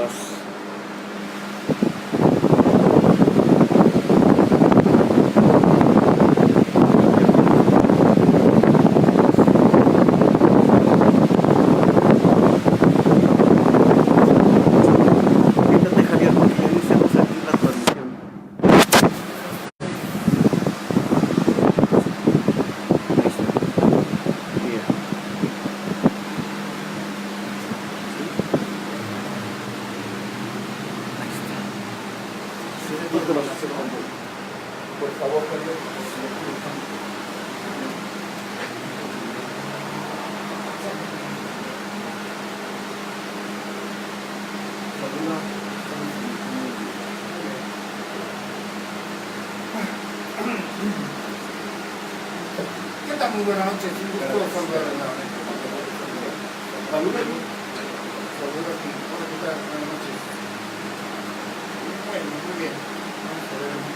aguas. Quítate, Javier, porque ya iniciamos aquí la transmisión. Ahí está. Mira. Por favor, Javier. ¿Qué tal? Muy buenas noches. Un gusto saludar a la Saludos. Saludos aquí. Hola, ¿qué tal? Buenas noches. Bueno, muy bien. Vamos a ver un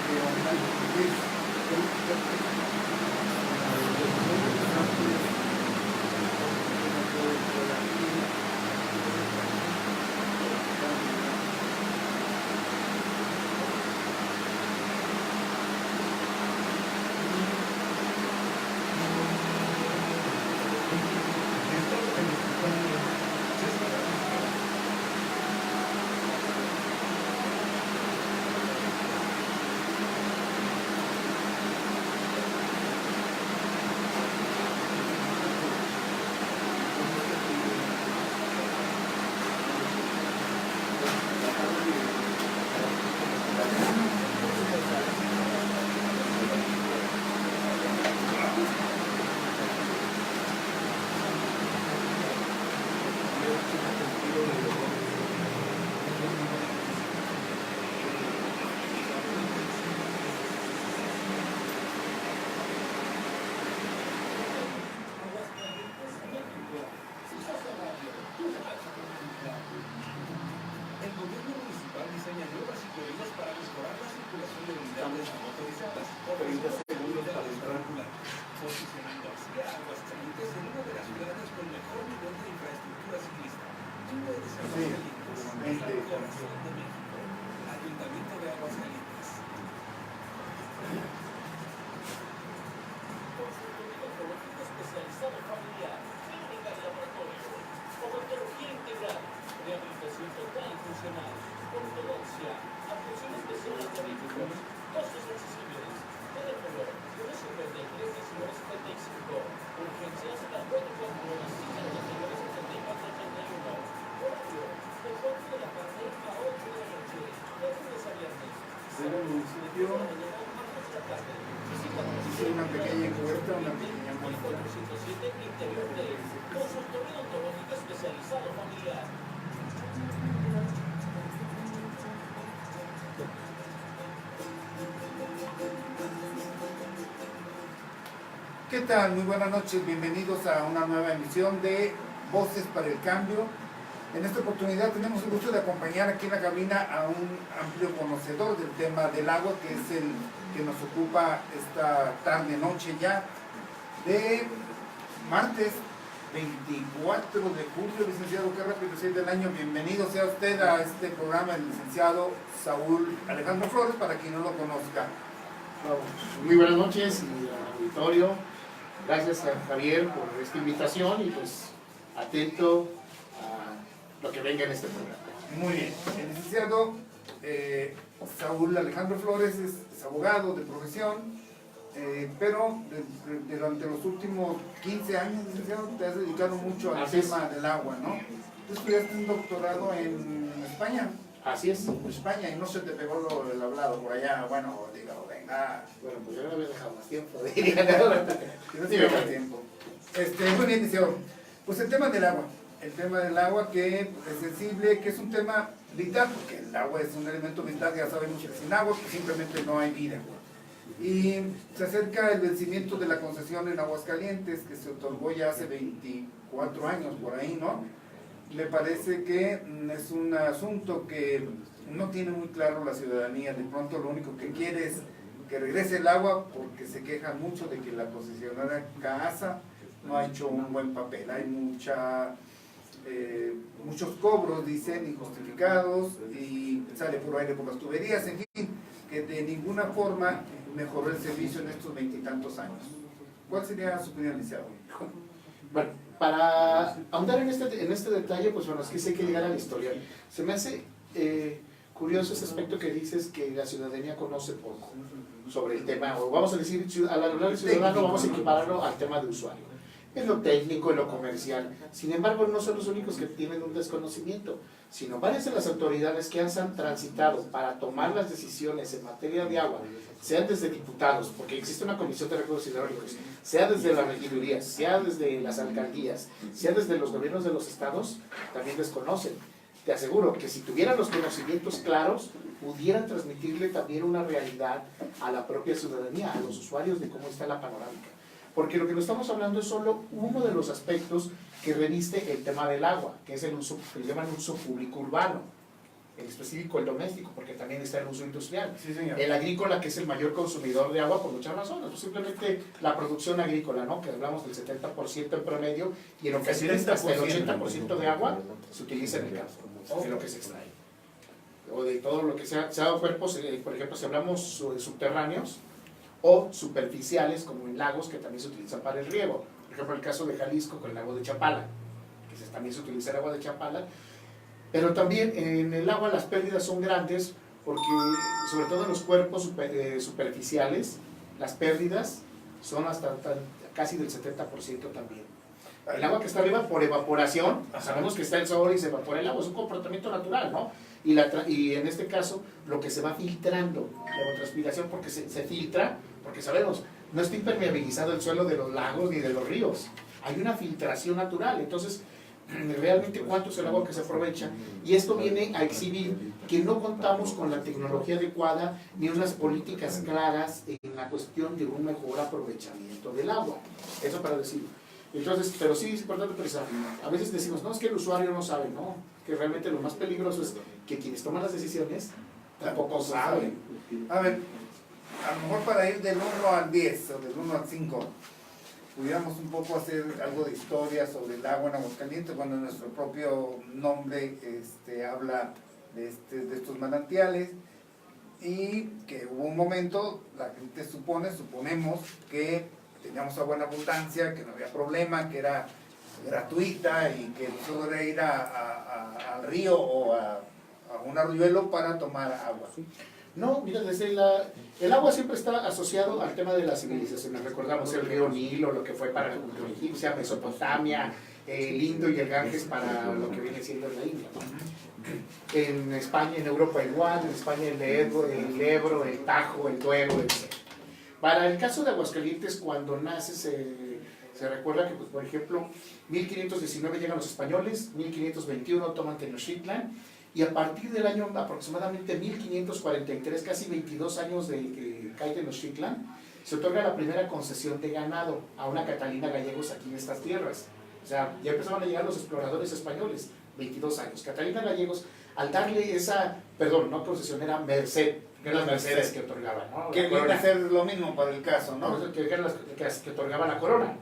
video hice una pequeña encuesta, una pequeña muestra. ¿Qué tal? Muy buenas noches, bienvenidos a una nueva emisión de Voces para el Cambio. En esta oportunidad tenemos el gusto de acompañar aquí en la cabina a un amplio conocedor del tema del agua, que es el que nos ocupa esta tarde-noche ya de martes 24 de julio. Licenciado, qué rápido es del año. Bienvenido sea usted a este programa, el licenciado Saúl Alejandro Flores, para quien no lo conozca. Muy buenas noches, auditorio. Gracias a Javier por esta invitación y pues atento a lo que venga en este programa. Muy bien. El licenciado Saúl Alejandro Flores es abogado de profesión, pero durante los últimos 15 años, licenciado, te has dedicado mucho al tema del agua, ¿no? Tú estudiaste un doctorado en España. Así es. En España, y no se te pegó el hablado por allá. Bueno, digo, venga. Bueno, pues yo no me había dejado más tiempo. No te pegó más tiempo. Muy bien, licenciado. Pues el tema del agua. El tema del agua, que es sensible, que es un tema vital, porque el agua es un elemento vital, ya sabemos que sin agua pues simplemente no hay vida. Y se acerca el vencimiento de la concesión en Aguascalientes, que se otorgó ya hace 24 años por ahí, ¿no? Me parece que es un asunto que no tiene muy claro la ciudadanía. De pronto lo único que quiere es que regrese el agua, porque se quejan mucho de que la concesionaria CAASA no ha hecho un buen papel. Hay mucha muchos cobros, dicen, injustificados, y sale puro aire por las tuberías, en fin, que de ninguna forma mejoró el servicio en estos 20 y tantos años. ¿Cuál sería su opinión, licenciado? Bueno, para ahondar en este detalle, pues bueno, es que sí hay que llegar a la historia. Se me hace curioso ese aspecto que dices que la ciudadanía conoce poco sobre el tema, o vamos a decir, al hablar de ciudadano, vamos a equipararlo al tema de usuario. En lo técnico, en lo comercial. Sin embargo, no son los únicos que tienen un desconocimiento, sino varias de las autoridades que han transitado para tomar las decisiones en materia de agua, sean desde diputados, porque existe una comisión de recursos hidráulicos, sea desde las regidurías, sea desde las alcaldías, sea desde los gobiernos de los estados, también desconocen. Te aseguro que si tuvieran los conocimientos claros, pudieran transmitirle también una realidad a la propia ciudadanía, a los usuarios de cómo está la panorámica. Porque lo que nos estamos hablando es solo uno de los aspectos que reviste el tema del agua, que es el uso, que le llaman uso público urbano, en específico el doméstico, porque también está el uso industrial. Sí, señor. El agrícola, que es el mayor consumidor de agua por muchas razones, pues simplemente la producción agrícola, ¿no? Que hablamos del 70% en promedio, y en ocasiones hasta el 80% de agua se utiliza en el campo, de lo que se extrae. O de todo lo que se ha dado cuerpos, por ejemplo, si hablamos de subterráneos, o superficiales como en lagos que también se utilizan para el riego. Por ejemplo, el caso de Jalisco con el lago de Chapala, que también se utiliza el agua de Chapala, pero también en el agua las pérdidas son grandes porque, sobre todo en los cuerpos superficiales, las pérdidas son hasta casi del 70% también. El agua que está arriba por evaporación, sabemos que está el sol y se evapora el agua, es un comportamiento natural, ¿no? Y en este caso, lo que se va filtrando, la evapotranspiración, porque se filtra, porque sabemos, no está impermeabilizado el suelo de los lagos ni de los ríos. Hay una filtración natural, entonces, realmente cuánto es el agua que se aprovecha. Y esto viene a exhibir que no contamos con la tecnología adecuada ni unas políticas claras en la cuestión de un mejor aprovechamiento del agua. Eso para decirlo. Entonces, pero sí es importante precisar, a veces decimos, no, es que el usuario no sabe, no, que realmente lo más peligroso es que quienes toman las decisiones tampoco saben. A ver, a lo mejor para ir del 1 al 10 o del 1 al 5, pudiéramos un poco hacer algo de historia sobre el agua en Aguascalientes, cuando nuestro propio nombre habla de estos manantiales, y que hubo un momento, la gente suponemos que teníamos agua en abundancia, que no había problema, que era gratuita y que solo era ir al río o a un arroyuelo para tomar agua. No, mira, el agua siempre está asociado al tema de las civilizaciones. Recordamos el río Nilo, lo que fue para la cultura egipcia, Mesopotamia, el Indo y el Ganges para lo que viene siendo la India, ¿no? En España, en Europa igual, en España el Ebro, el Tajo, el Duero, etc. Para el caso de Aguascalientes, cuando nace se recuerda que, pues, por ejemplo, 1519 llegan los españoles, 1521 toman Tenochtitlan, y a partir del año aproximadamente 1543, casi 22 años de que cae Tenochtitlan, se otorga la primera concesión de ganado a una Catalina Gallegos aquí en estas tierras. O sea, ya empezaban a llegar los exploradores españoles, 22 años. Catalina Gallegos, al darle esa, perdón, no concesión, era merced, que eran las mercedes que otorgaban, ¿no? Que viene a ser lo mismo para el caso, ¿no? Que eran las que otorgaban la corona.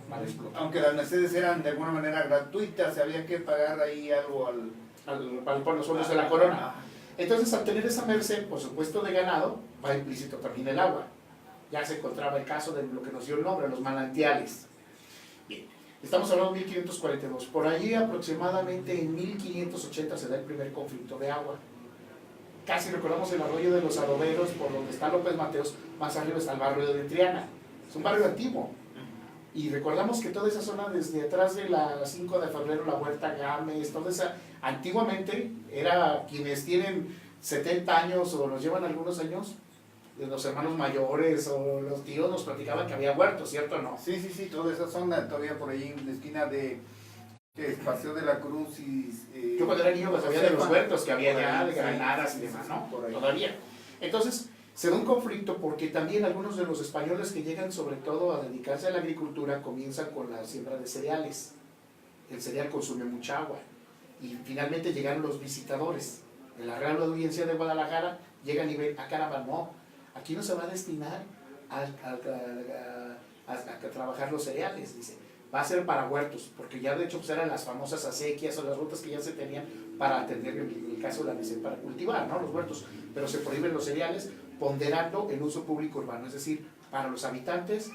Aunque las mercedes eran de alguna manera gratuitas, había que pagar ahí algo por los fondos de la corona. Entonces, al tener esa merced, por supuesto, de ganado, va implícito también el agua. Ya se encontraba el caso de lo que nos dio el nombre, los manantiales. Bien, estamos hablando de 1542. Por allí, aproximadamente en 1580, se da el primer conflicto de agua. Casi recordamos el arroyo de los Adoberos, por donde está López Mateos, más arriba está el barrio de Triana. Es un barrio antiguo. Y recordamos que toda esa zona, desde atrás de la 5 de febrero, la Huerta Gámez, toda esa, antiguamente era quienes tienen 70 años o nos llevan algunos años, los hermanos mayores o los tíos nos platicaban que había huertos, ¿cierto o no? Sí, toda esa zona, todavía por ahí en la esquina de Paseo de la Cruz y... Yo cuando era niño pues, sabía de los huertos que había ya, de granadas y demás, ¿no? Todavía. Entonces, se da un conflicto porque también algunos de los españoles que llegan sobre todo a dedicarse a la agricultura comienzan con la siembra de cereales. El cereal consume mucha agua. Y finalmente llegaron los visitadores de la Real Audiencia de Guadalajara, llegan y ven, caramba, no, aquí no se va a destinar a trabajar los cereales, dice. va a ser para huertos, porque ya de hecho pues eran las famosas acequias o las rutas que ya se tenían para atender el caso de la necesidad para cultivar, ¿no? Los huertos, pero se prohíben los cereales, ponderando el uso público urbano, es decir, para los habitantes,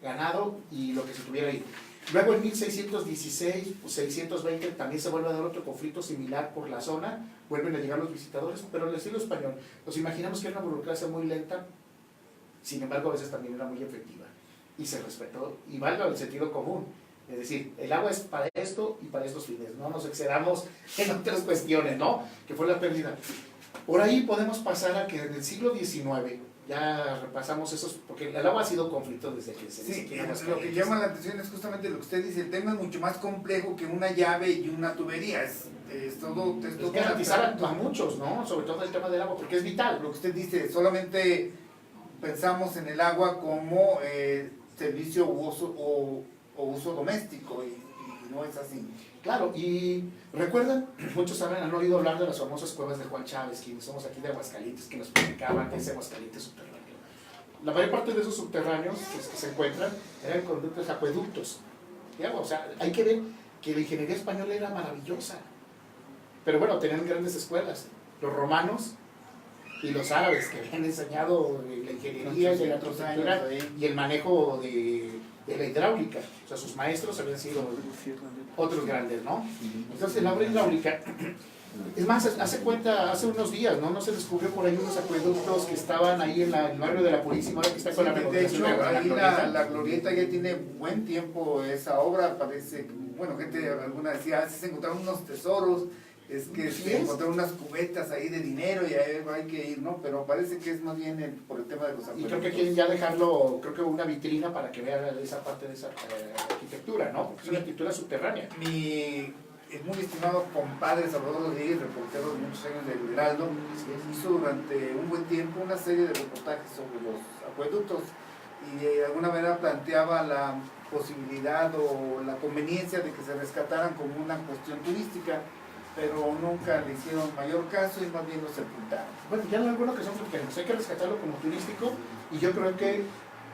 ganado y lo que se tuviera ahí. Luego en 1616, 620 también se vuelve a dar otro conflicto similar por la zona, vuelven a llegar los visitadores, pero en el estilo español. Nos imaginamos que era una burocracia muy lenta, sin embargo a veces también era muy efectiva y se respetó y valga el sentido común. Es decir, el agua es para esto y para estos fines, no nos excedamos en otras cuestiones, ¿no? Que fue la pérdida. Por ahí podemos pasar a que en el siglo XIX, ya repasamos esos, porque el agua ha sido conflicto desde que se Sí, dice. lo que llama la atención es justamente lo que usted dice, el tema es mucho más complejo que una llave y una tubería, es todo... Es todo garantizar a muchos, ¿no? Sobre todo el tema del agua, porque es vital. Lo que usted dice, solamente pensamos en el agua como servicio o uso doméstico y no es así. Claro, y recuerdan, muchos han oído hablar de las famosas cuevas de Juan Chávez, quienes somos aquí de Aguascalientes, que nos platicaban de ese Aguascalientes subterráneo. La mayor parte de esos subterráneos que se encuentran eran conductos, acueductos. O sea, hay que ver que la ingeniería española era maravillosa. Pero bueno, tenían grandes escuelas. Los romanos y los árabes que habían enseñado la ingeniería y la arquitectura y el manejo de la hidráulica. O sea, sus maestros habían sido otros grandes, ¿no? Entonces, la obra hidráulica, es más, hace unos días, ¿no? No se descubrió por ahí unos acueductos que estaban ahí en el barrio de la Purísima, ahora que está con la de hecho, remodelación ahí glorieta. la glorieta ya tiene buen tiempo esa obra, parece, bueno, gente alguna decía, se encontraron unos tesoros, es que se encontraron unas cubetas ahí de dinero y ahí hay que ir, ¿no? Pero parece que es más bien por el tema de los Y acueductos. creo que quieren ya dejarlo, creo que una vitrina para que vean esa parte de esa arquitectura, ¿no? Porque es una arquitectura subterránea. Mi muy estimado compadre Salvador Rodríguez, reportero de muchos años del Heraldo, hizo durante un buen tiempo una serie de reportajes sobre los acueductos y de alguna manera planteaba la posibilidad o la conveniencia de que se rescataran como una cuestión turística, pero nunca le hicieron mayor caso y más bien lo sepultaron. Bueno, ya en alguna ocasión hay que rescatarlo como turístico y yo creo que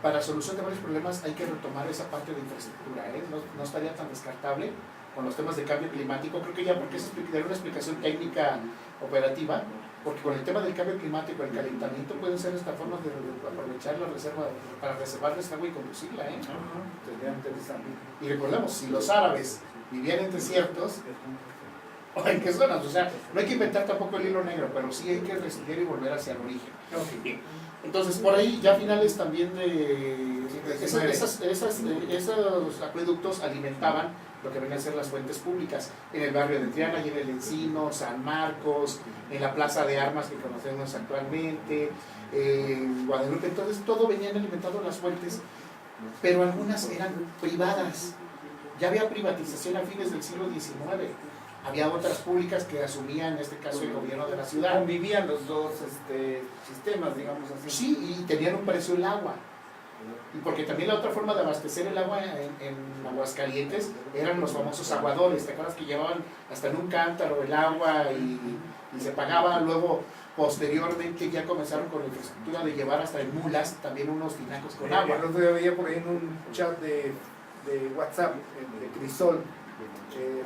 para solución de varios problemas hay que retomar esa parte de infraestructura, ¿eh? No estaría tan descartable con los temas de cambio climático, creo que ya porque es una explicación técnica operativa, porque con el tema del cambio climático, el calentamiento pueden ser esta forma de aprovechar la reserva para reservar esta agua y conducirla, ¿eh? Sería interesante. Y recordemos, si los árabes vivían en desiertos, ¿o en qué zonas? O sea, no hay que inventar tampoco el hilo negro, pero sí hay que reestudiar y volver hacia el origen. Okay. Entonces, por ahí ya finales también de esos acueductos alimentaban lo que venían a ser las fuentes públicas en el barrio de Triana y en el Encino, San Marcos, en la Plaza de Armas que conocemos actualmente, Guadalupe. Entonces, todo venían alimentando las fuentes, pero algunas eran privadas. Ya había privatización a fines del siglo XIX. Había otras públicas que asumían, en este caso, el gobierno de la ciudad. Convivían los dos sistemas, digamos así. Sí, y tenían un precio el agua. Y porque también la otra forma de abastecer el agua en Aguascalientes eran los famosos aguadores. ¿Te acuerdas que llevaban hasta en un cántaro el agua y se pagaba? Luego, posteriormente, ya comenzaron con la infraestructura de llevar hasta en mulas también unos tinacos con agua. El otro día veía por ahí en un chat de WhatsApp, de Crisol,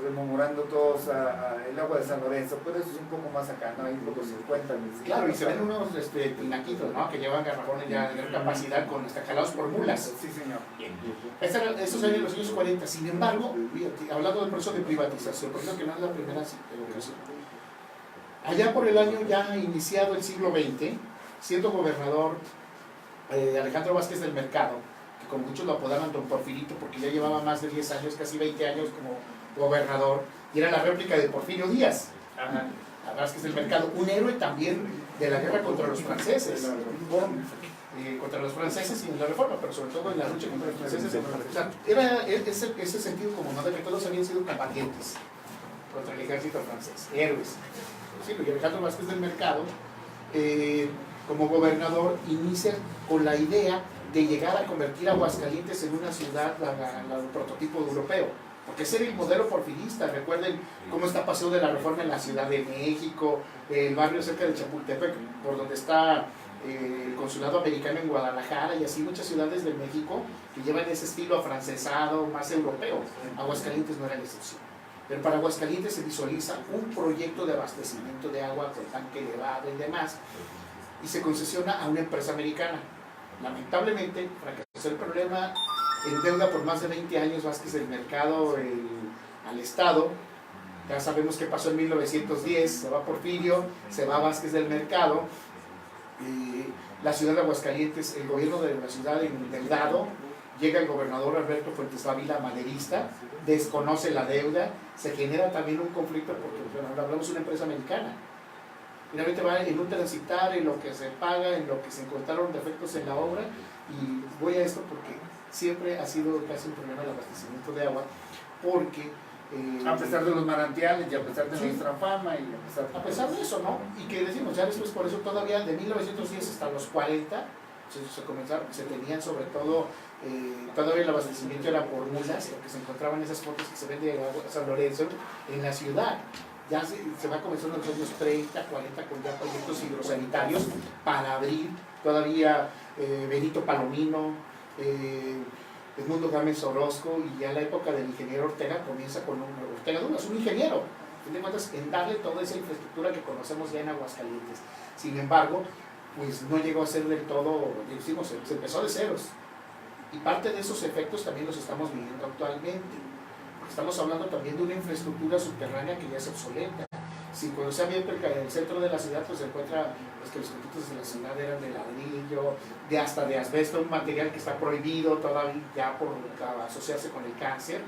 rememorando todos el agua de San Lorenzo, pero eso es un poco más acá, ¿no? Ahí por los 50. Claro, y se ven unos tinaquitos, ¿no? Que llevan garrafones ya de gran capacidad con jalados por mulas. Sí, señor. Esos eran los años 40. Sin embargo, hablando del proceso de privatización, por eso que no es la primera ocasión. Allá por el año ya iniciado el siglo XX, siendo gobernador Alejandro Vázquez del Mercado, que con muchos lo apodaban Don Porfirito porque ya llevaba más de 10 años, casi 20 años como gobernador, y era la réplica de Porfirio Díaz. Ajá. Vázquez del Mercado, un héroe también de la guerra contra los franceses, contra los franceses y en la reforma, pero sobre todo en la lucha contra los franceses. O sea, era ese sentido como no de que todos habían sido combatientes contra el ejército francés, héroes. Sí, y Alejandro Vázquez del Mercado, como gobernador, inicia con la idea de llegar a convertir a Aguascalientes en una ciudad, el prototipo europeo. Porque ese era el modelo porfirista. Recuerden cómo está Paseo de la Reforma en la Ciudad de México, el barrio cerca de Chapultepec, por donde está el consulado americano en Guadalajara y así muchas ciudades de México que llevan ese estilo afrancesado, más europeo. Aguascalientes no era la excepción. Pero para Aguascalientes se visualiza un proyecto de abastecimiento de agua con tanque elevado y demás, y se concesiona a una empresa americana. Lamentablemente, fracasó el problema, endeuda por más de 20 años Vázquez del Mercado al Estado. Ya sabemos qué pasó en 1910, se va Porfirio, se va Vázquez del Mercado, la ciudad de Aguascalientes, el gobierno de la ciudad endeudado, llega el gobernador Alberto Fuentes Dávila, maderista, desconoce la deuda, se genera también un conflicto porque bueno, hablamos de una empresa americana. Finalmente va en un transitar, en lo que se paga, en lo que se encontraron defectos en la obra, y voy a esto porque siempre ha sido casi un problema el abastecimiento de agua, porque a pesar de los manantiales y a pesar de sí, nuestra fama y a pesar de eso, ¿no? Y que decimos, ya después por eso todavía de 1910 hasta los 40 se tenían sobre todo, todavía el abastecimiento era por mulas, porque se encontraban esas fotos que se ven de San Lorenzo en la ciudad. Ya se va comenzando en los años 30, 40 con ya proyectos hidrosanitarios para abrir todavía Benito Palomino, Edmundo Gámez Orozco, y ya la época del ingeniero Ortega comienza con Ortega Dumas, un ingeniero, de cuentas, en darle toda esa infraestructura que conocemos ya en Aguascalientes. Sin embargo, pues no llegó a ser del todo, decimos, se empezó de ceros. Y parte de esos efectos también los estamos viviendo actualmente. Estamos hablando también de una infraestructura subterránea que ya es obsoleta. Si cuando se abierto el centro de la ciudad, pues se encuentra pues, que los conductos de la ciudad eran de ladrillo, hasta de asbesto, un material que está prohibido todavía ya por asociarse con el cáncer,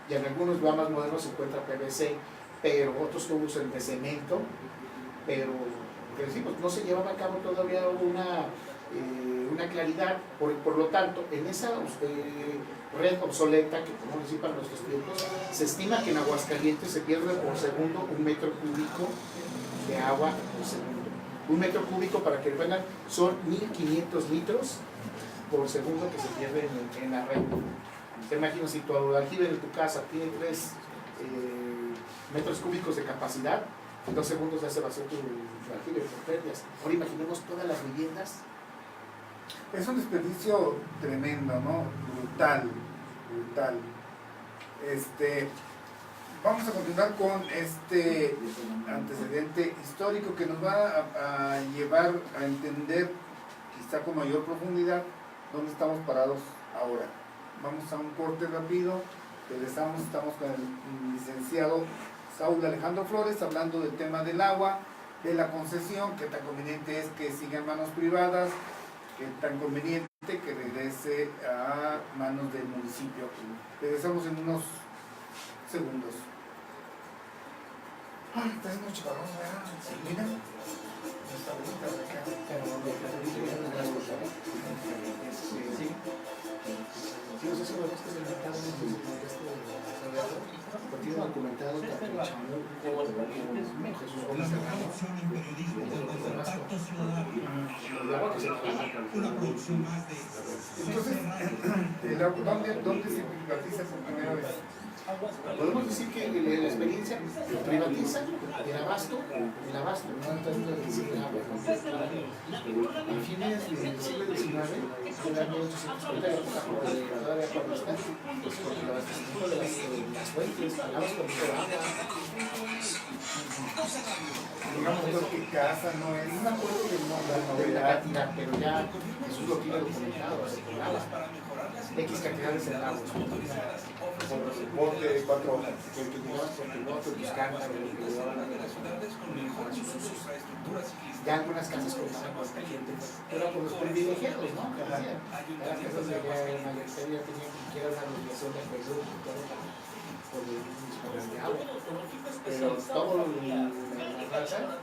y en algunos lugares más modernos se encuentra PVC, pero otros tubos de cemento, pero que decimos, no se llevaba a cabo todavía una claridad, por lo tanto, en esa red obsoleta que como decir para nuestros tiempos, se estima que en Aguascalientes se pierde por segundo 1 metro cúbico de agua por segundo. 1 metro cúbico, para que vean, son 1500 litros por segundo que se pierde en la red. Te imagino, si tu aljibe de tu casa tiene 3 metros cúbicos de capacidad, en 2 segundos ya se vació tu aljibe por pérdidas. Ahora imaginemos todas las viviendas. Es un desperdicio tremendo, ¿no? Brutal. Vamos a continuar con este antecedente histórico que nos va a llevar a entender, quizá con mayor profundidad, dónde estamos parados ahora. Vamos a un corte rápido, regresamos, estamos con el licenciado Saúl Alejandro Flores hablando del tema del agua, de la concesión, qué tan conveniente es que siga en manos privadas, qué tan conveniente que regrese a manos del municipio. Regresamos en unos segundos. Ay, está haciendo mucho calor, ¿verdad? Sí, mira. Está bonita de acá. Sí, no sé si lo ves que es el mercado porque tiene documentado tanto el Chamuco como Jesús Gómez Serrano. Entonces, ¿dónde se privatiza por primera vez? Podemos decir que la experiencia privatiza el abasto, no tanto el agua. A fines del siglo XIX, en el año 1850, todavía cuando pues con el abastecimiento de las fuentes, hablamos con mucho agua. Digamos que casa no es. No me acuerdo de la cantidad, pero ya Jesús lo tiene documentado, se cobraba X cantidad de centavos. Por el bote de 4 horas. Que utilizabas por el bote, tus cántaros, que le daban a para sus usos. Ya algunas casas contaban con caliente, pero por los privilegiados, ¿no? Que hacían. Las casas de la mayoría tenían ni siquiera una obligación de acueducto y todo por el mismo de agua. Pero todo la raza,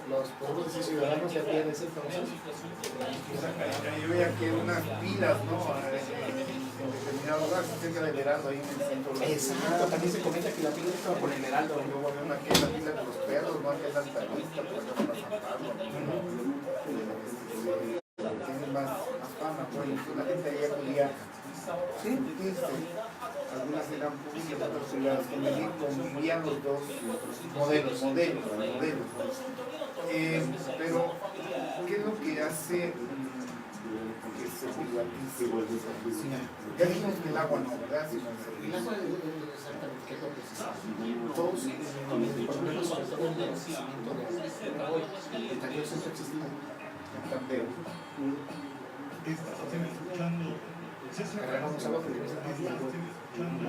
los podemos decir ciudadanos ya tienen ese entonces. Yo veía aquí unas pilas, ¿no? En determinado lugar, cerca del Heraldo, ahí en el centro. Exacto, también se comenta que la pila estaba por el Heraldo. Luego había aquí la pila de los perros, ¿no? Aquí en la Altavista, por ejemplo, para San Pablo. Tienen más fama, pues la gente ahí acudía. Sí, algunas eran públicas, otras convivían los dos modelos. Pero, ¿qué es lo que hace dice que se privatice. Ya dijimos que el agua no, ¿verdad? El agua exactamente, ¿qué es lo que se sabe? Todos los problemas, sobre todo en el abastecimiento de agua, el tandeo siempre existía. El tandeo. Cargábamos agua, pero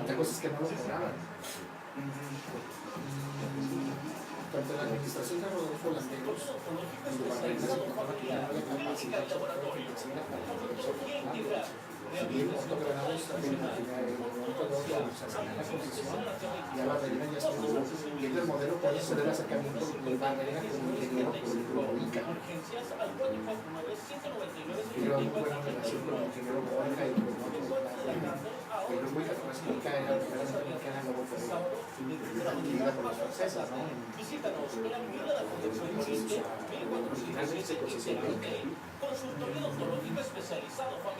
otra cosa es que no lo cobraban. Tanto la administración de Rodolfo Landeros, cuando Barragán se contaba que ya no había capacidad financiera para poder soportarlo. Si bien Puerto Granados también en el momento de otro, o sea, la concesión, ya Barragán ya estuvo viendo el modelo para hacer el acercamiento de Barragán como ingeniero público. Pero muy buena relación con el ingeniero Borja y con otros. El grupo de Católica era la primera mexicana en Nuevo Perú, dirigida por los franceses, ¿no? Originalmente se concesionó.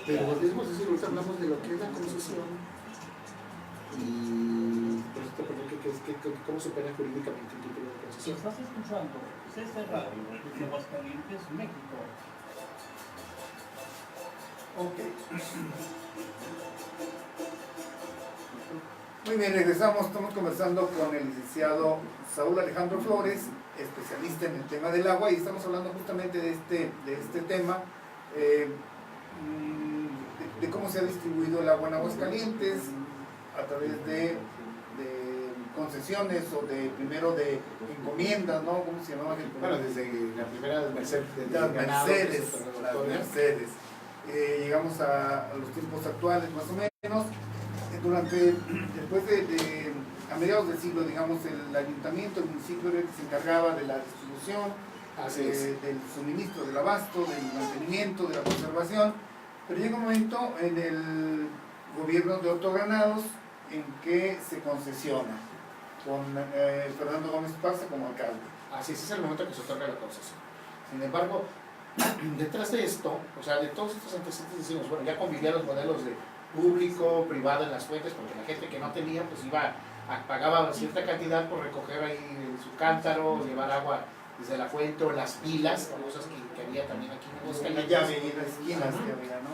Pero volvemos a decir, ahorita hablamos de lo que es la concesión y por eso te pregunto cómo se opera jurídicamente el título de concesión. Estás escuchando CC Radio desde Aguascalientes, México. Ok. Muy bien, regresamos. Estamos conversando con el licenciado Saúl Alejandro Flores, especialista en el tema del agua, y estamos hablando justamente de este tema, de cómo se ha distribuido el agua en Aguascalientes a través de concesiones o primero de encomiendas, ¿no? ¿Cómo se llamaba? Bueno, desde la primera de Mercedes. Las Mercedes. Llegamos a los tiempos actuales, más o menos. Después a mediados del siglo, digamos, el ayuntamiento, el municipio era el que se encargaba de la distribución, del suministro, del abasto, del mantenimiento, de la conservación, pero llega un momento en el gobierno de Otto Granados en que se concesiona, con Fernando Gómez Parza como alcalde. Así es el momento que se otorga la concesión. Sin embargo, detrás de esto, o sea, de todos estos antecedentes decimos, bueno, ya convivían los modelos de público, privado en las fuentes, porque la gente que no tenía, pues pagaba cierta cantidad por recoger ahí su cántaro, llevar agua desde la fuente o las pilas, cosas que había también aquí en Aguascalientes. La llave y las esquinas que había, ¿no?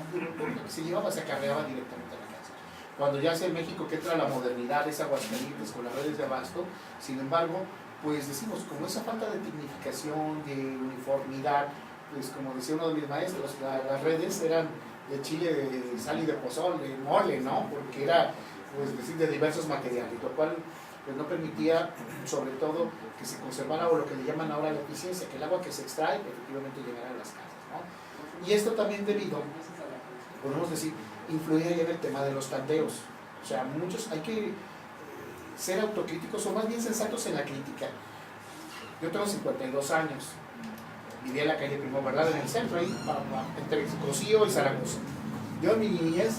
Lo que se llevaba se acarreaba directamente a la casa. Cuando ya hacia México que entra la modernidad, es Aguascalientes con las redes de abasto, sin embargo, pues decimos, como esa falta de tecnificación, de uniformidad, pues como decía uno de mis maestros, las redes eran de chile, de sal y de pozol, de mole, ¿no? Porque era, pues decir, de diversos materiales, lo cual pues no permitía, sobre todo, que se conservara o lo que le llaman ahora la eficiencia, que el agua que se extrae efectivamente llegara a las casas, ¿no? Y esto también debido, podemos decir, influía ya en el tema de los tandeos. O sea, muchos hay que ser autocríticos o más bien sensatos en la crítica. Yo tengo 52 años. Vivía en la calle Primo Verdad, en el centro, ahí, entre Cocío y Zaragoza. Yo en mi niñez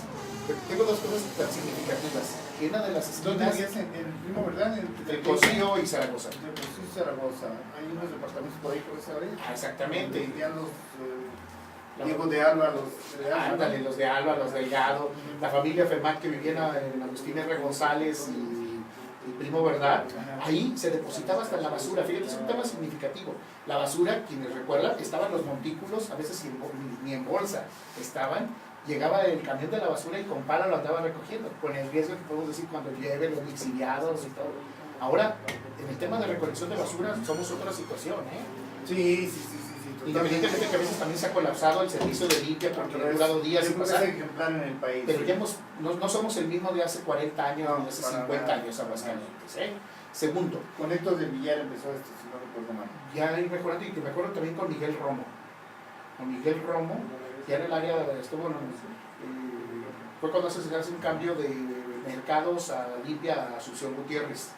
tengo dos cosas tan significativas. Que una de las esquinas... ¿Dónde vivías en Primo Verdad? Entre Cocío y Zaragoza. Entre Cocío y Zaragoza. Hay unos departamentos por ahí, por esa área. Exactamente. Vivían los Diego de Alba, Ándale, los de Alba, los Delgado, la familia Fermat que vivía en Agustín R. González y Primo Verdad. Ahí se depositaba hasta la basura. Fíjate, es un tema significativo. La basura, quienes recuerdan, estaban los montículos, a veces ni en bolsa estaban. Llegaba el camión de la basura y con pala lo andaba recogiendo, con el riesgo que podemos decir cuando llueve, los lixiviados y todo. Ahora, en el tema de recolección de basura, somos otra situación, ¿eh? Sí. Independientemente que a veces también se ha colapsado el servicio de limpia porque ha durado días sin pasar. Ejemplar en el país. Pero ya no somos el mismo de hace 40 años ni de hace 50 años Aguascalientes, ¿eh? Segundo. Con Héctor del Villar empezó esto, si no recuerdo mal. Ya hay mejorando y que me acuerdo también con Miguel Romo. Con Miguel Romo, ya en el área estuvo, fue cuando se hace un cambio de mercados a limpia a Asunción Gutiérrez.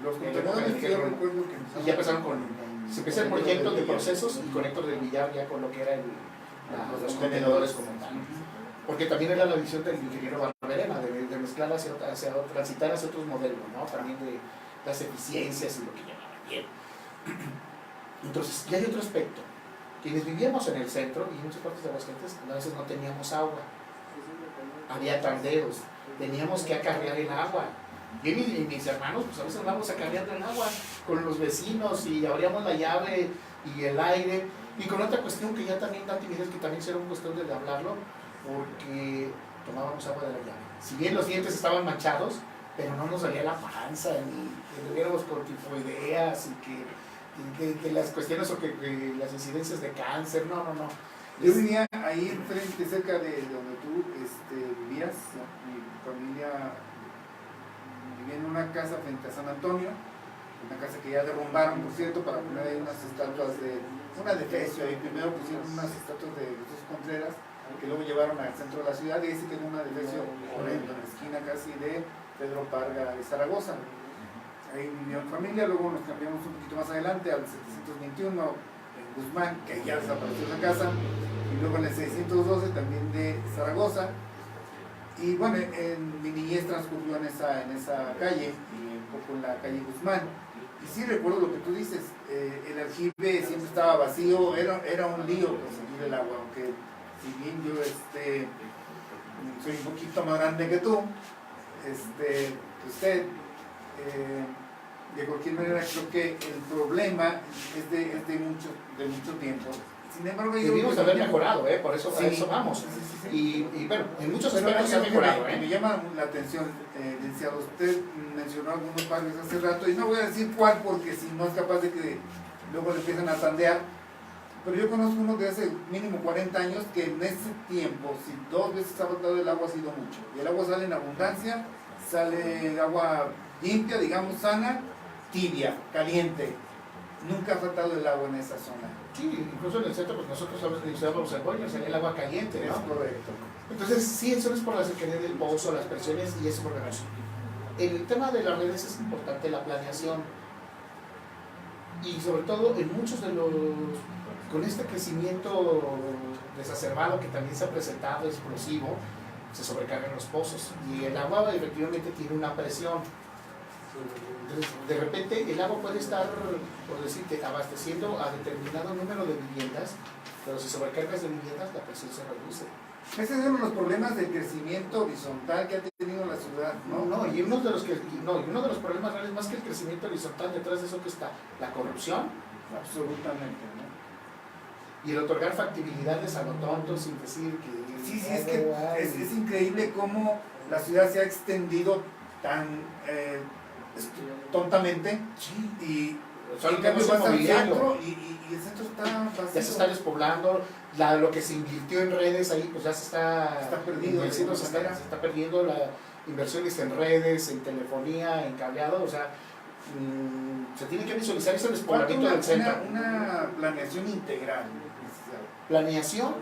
Los contenedores que yo recuerdo que y ya empezaron se empezó el proyecto de procesos y con Héctor del Villar ya con lo que era los contenedores como tal. Porque también era la visión del ingeniero Barberena de mezclar transitar hacia otros modelos, ¿no? También de las eficiencias y lo que llamaban bien. Entonces, ya hay otro aspecto. Quienes vivíamos en el centro y en muchas partes de Aguascalientes, a veces no teníamos agua. Había tandeos, teníamos que acarrear el agua. Yo y mis hermanos, pues a veces andábamos acarreando el agua con los vecinos y abríamos la llave y el aire. Y con otra cuestión que ya también da timidez, que también será una cuestión de hablarlo, porque tomábamos agua de la llave. Si bien los dientes estaban manchados, pero no nos salía la panza, ni tuviéramos corticoideas, y que las cuestiones o que las incidencias de cáncer, no. Yo vivía ahí enfrente, cerca de donde tú vivías, mi familia vivía en una casa frente a San Antonio, una casa que ya derrumbaron, por cierto, para poner ahí unas estatuas una de Efesio, ahí primero pusieron unas estatuas de Jesús Contreras, que luego llevaron al centro de la ciudad, y ahí se quedó una de Efesio, por ejemplo, en la esquina casi de Pedro Parga de Zaragoza. Ahí vivió mi familia, luego nos cambiamos un poquito más adelante al 721 en Guzmán, que ya desapareció la casa, y luego en el 612 también de Zaragoza. Y bueno, en mi niñez transcurrió en esa calle, y un poco en la calle Guzmán. Y sí recuerdo lo que tú dices, el aljibe siempre estaba vacío, era un lío conseguir el agua, aunque si bien yo soy un poquito más grande que tú, usted, de cualquier manera creo que el problema es de mucho tiempo. Sin embargo, debimos haber mejorado, por eso, sí, a eso vamos. Sí. Y bueno, en muchos Pero aspectos se ha mejorado. me llama la atención, licenciado, usted mencionó algunos padres hace rato, y no voy a decir cuál porque si no es capaz de que luego le empiecen a tandear, pero yo conozco uno de hace mínimo 40 años que en ese tiempo, si 2 veces ha faltado el agua, ha sido mucho. Y el agua sale en abundancia, sale agua limpia, digamos sana, tibia, caliente. Nunca ha faltado el agua en esa zona. Sí, incluso en el centro, pues nosotros usábamos el boiler, salía el agua caliente, ¿no? Es correcto. Entonces, sí, eso es por la cercanía del pozo, las presiones y ese problema. El tema de las redes es importante, la planeación. Y sobre todo en muchos de los, con este crecimiento desacerbado que también se ha presentado, explosivo, se sobrecargan los pozos. Y el agua efectivamente tiene una presión. Entonces, de repente el agua puede estar, por decirte, abasteciendo a determinado número de viviendas, pero si sobrecargas de viviendas, la presión se reduce. Ese es uno de los problemas del crecimiento horizontal que ha tenido la ciudad, ¿no? Y uno de los problemas reales, más que el crecimiento horizontal, detrás de eso que está la corrupción. Absolutamente, ¿no? Y el otorgar factibilidades a lo tonto sin decir que... Sí, es que es increíble cómo la ciudad se ha extendido tan tontamente, y en cambio vas al centro y el centro está vacío. Ya se está despoblando, lo que se invirtió en redes ahí pues ya se está perdido, se está perdiendo la inversiones en redes, en telefonía, en cableado, o sea, se tiene que visualizar ese despoblamiento del centro. Una planeación integral. Planeación,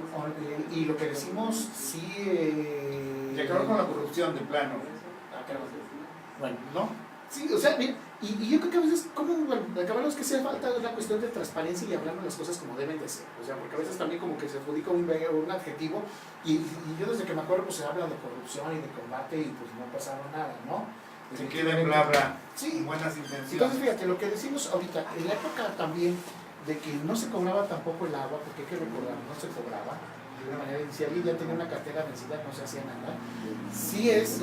y lo que decimos, sí... Y acabar con la corrupción de plano. Bueno, ¿no? sí, o sea, mira, y yo creo que a veces, acabamos que sea falta una cuestión de transparencia y hablando las cosas como deben de ser. O sea, porque a veces también como que se adjudica un adjetivo, y yo desde que me acuerdo pues se habla de corrupción y de combate y pues no ha pasado nada, ¿no? Se queda en bla, sí. Buenas intenciones. Entonces fíjate, lo que decimos ahorita, en la época también de que no se cobraba tampoco el agua, porque hay que recordar, no se cobraba de una manera inicial y ya tenía una cartera vencida, no se hacía nada. Sí es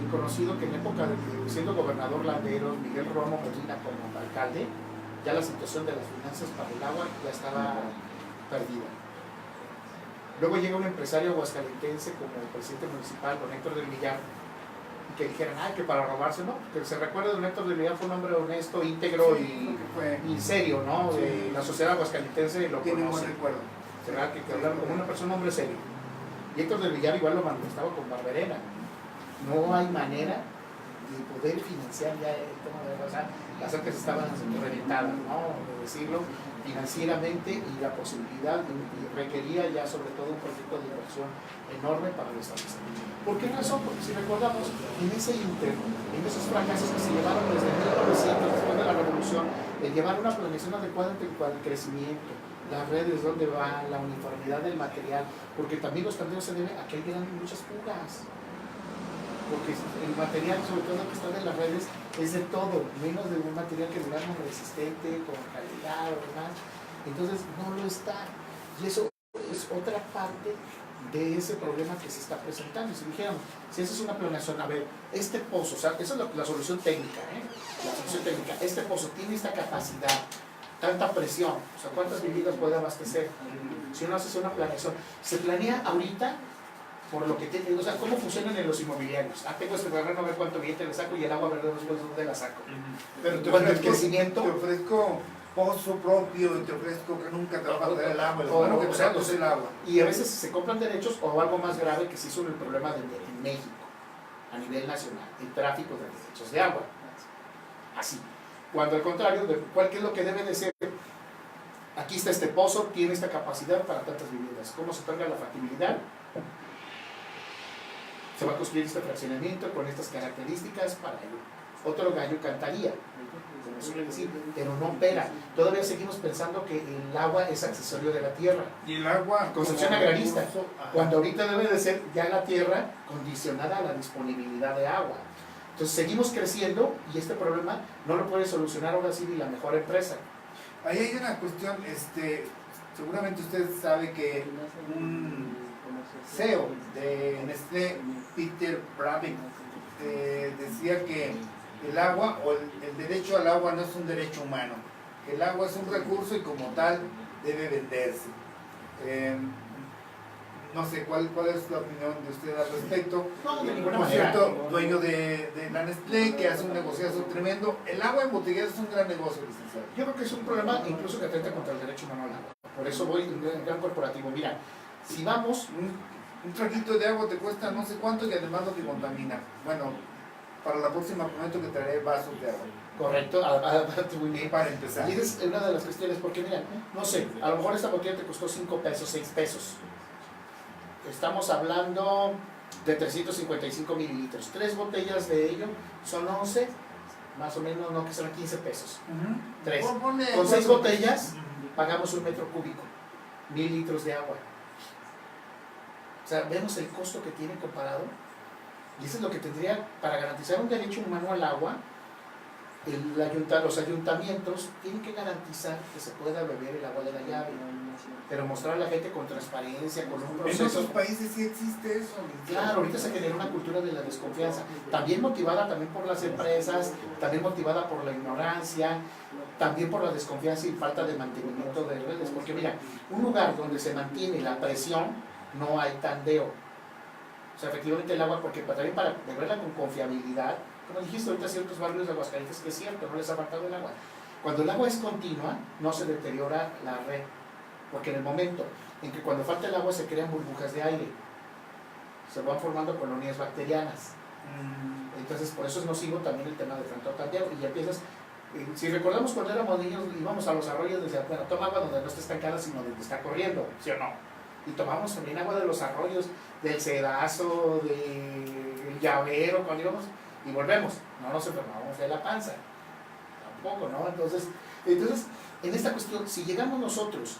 conocido que en época de siendo gobernador Landeros, Miguel Romo Medina como alcalde, ya la situación de las finanzas para el agua ya estaba perdida. Luego llega un empresario aguascalentense como el presidente municipal, don Héctor del Villar, y que dijeran, que para robarse, ¿no? Que se recuerda de don Héctor del Villar, fue un hombre honesto, íntegro y serio, ¿no? Sí. La sociedad aguascalentense lo Tiene un conoce. buen recuerdo. ¿Verdad? Que hablaron como una persona, un hombre serio. Y Héctor del Villar igual lo manifestaba con Barberena. No hay manera de poder financiar ya el tema de las arcas estaban reventadas, ¿no? De decirlo, financieramente, y la posibilidad requería ya sobre todo un proyecto de inversión enorme para el establecimiento. ¿Por qué razón? Porque si recordamos, en ese en esos fracasos que se llevaron desde 1900, después de la revolución, el llevar una planeación adecuada entre el crecimiento, las redes, dónde va, la uniformidad del material, porque también los tandeos se debe a que hay muchas fugas, porque el material, sobre todo que está en las redes, es de todo, menos de un material que digamos resistente, con calidad o demás, entonces no lo está, y eso es otra parte de ese problema que se está presentando. Si dijéramos, si esa es una planeación, a ver, este pozo, o sea, esa es la solución técnica, la solución técnica, este pozo tiene esta capacidad tanta presión, o sea, ¿cuántas viviendas puede abastecer? Si uno hace una planeación, se planea ahorita por lo que tiene, o sea, cómo funcionan en los inmobiliarios. Tengo este terreno, a ver cuánto billete le saco y el agua verde después dónde la saco. Pero Cuando el crecimiento, te ofrezco pozo propio y te ofrezco que nunca te va a faltar el agua, O- lo que o te sea, falta es el agua. y a veces se compran derechos o algo más grave que se hizo en el problema en México, a nivel nacional, el tráfico de derechos de agua. Así. Cuando al contrario, ¿qué es lo que debe de ser? Aquí está este pozo, tiene esta capacidad para tantas viviendas. ¿Cómo se tenga la factibilidad? Se va a construir este fraccionamiento con estas características para ello. Otro gallo cantaría, como suele decir, pero no opera. Todavía seguimos pensando que el agua es accesorio de la tierra. Y el agua... Concepción como agrarista, recurso, ajá. cuando ahorita debe de ser ya la tierra condicionada a la disponibilidad de agua. Entonces seguimos creciendo y este problema no lo puede solucionar ahora sí ni la mejor empresa. Ahí hay una cuestión, seguramente usted sabe que un CEO de Nestlé, Peter Brabeck, decía que el agua o el derecho al agua no es un derecho humano, que el agua es un recurso y como tal debe venderse. No sé cuál es la opinión de usted al respecto. No, de ninguna Por manera. cierto, dueño de la Nestlé, que hace un negociazo tremendo. El agua embotellada es un gran negocio, licenciado. Yo creo que es un problema incluso que atenta contra el derecho humano al agua. Por eso voy en gran corporativo. Mira, si vamos, Un traguito de agua te cuesta no sé cuánto y además no te contamina. Bueno, para la próxima prometo que traeré vasos de agua. correcto, muy bien. Para empezar. Y esa es una de las cuestiones, porque mira, no sé, a lo mejor esta botella te costó 5 pesos, 6 pesos. Estamos hablando de 355 mililitros. 3 botellas de ello son 11, más o menos, no que serán 15 pesos. 3. Ponle Con 6 cuatro. botellas pagamos 1 metro cúbico, 1000 litros de agua. O sea, vemos el costo que tiene comparado. Y eso es lo que tendría, para garantizar un derecho humano al agua, los ayuntamientos tienen que garantizar que se pueda beber el agua de la llave, pero mostrar a la gente con transparencia, con un En proceso. otros países sí existe eso. Claro, ahorita se genera una cultura de la desconfianza, también motivada también por las empresas, también motivada por la ignorancia, también por la desconfianza y falta de mantenimiento de redes, porque mira, un lugar donde se mantiene la presión, no hay tandeo. O sea, efectivamente el agua, porque también para beberla con confiabilidad, como dijiste ahorita, ciertos barrios de Aguascalientes que es cierto, no les ha faltado el agua. Cuando el agua es continua, no se deteriora la red, porque en el momento en que cuando falta el agua se crean burbujas de aire, se van formando colonias bacterianas. Entonces, por eso es nocivo también el tema de tanto tandeo. Y ya empiezas, si recordamos cuando éramos niños, íbamos a los arroyos, decían, bueno, toma agua donde no está estancada, sino donde está corriendo, ¿sí o no? Y tomamos también agua de los arroyos, del Cedazo, del Llavero, cuando íbamos, y volvemos, no nos enfermábamos de la panza, tampoco, ¿no? Entonces, en esta cuestión, si llegamos nosotros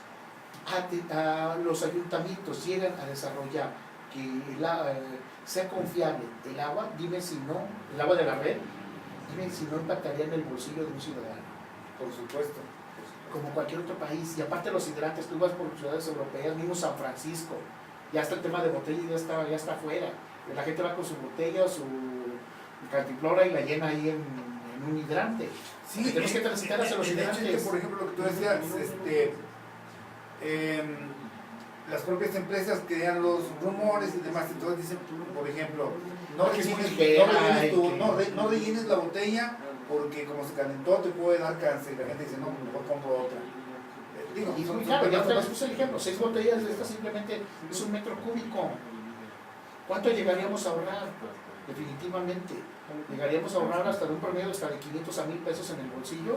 a los ayuntamientos, llegan a desarrollar que sea confiable el agua, dime si no, el agua de la red, dime si no impactaría en el bolsillo de un ciudadano. Por supuesto. Como cualquier otro país, y aparte los hidrantes, tú vas por ciudades europeas, mismo San Francisco, ya está el tema de botella y ya está afuera, la gente va con su botella o su cantimplora y la llena ahí en un hidrante. Sí, tenemos que transitar hacia los el hecho es que, hidrantes. por ejemplo, lo que tú decías, las propias empresas crean los rumores y demás, entonces dicen, por ejemplo, no Que es muy rellenes, ligera, no rellenes la botella porque como se calentó te puede dar cáncer, y la gente dice, no, mejor compro otra. Digo, Y son- muy son claro, ya pequeñas te les cosas. puse el ejemplo, 6 botellas de estas simplemente es 1 metro cúbico. ¿Cuánto llegaríamos a ahorrar? Definitivamente. Llegaríamos a ahorrar hasta de un promedio hasta de 500 a 1000 pesos en el bolsillo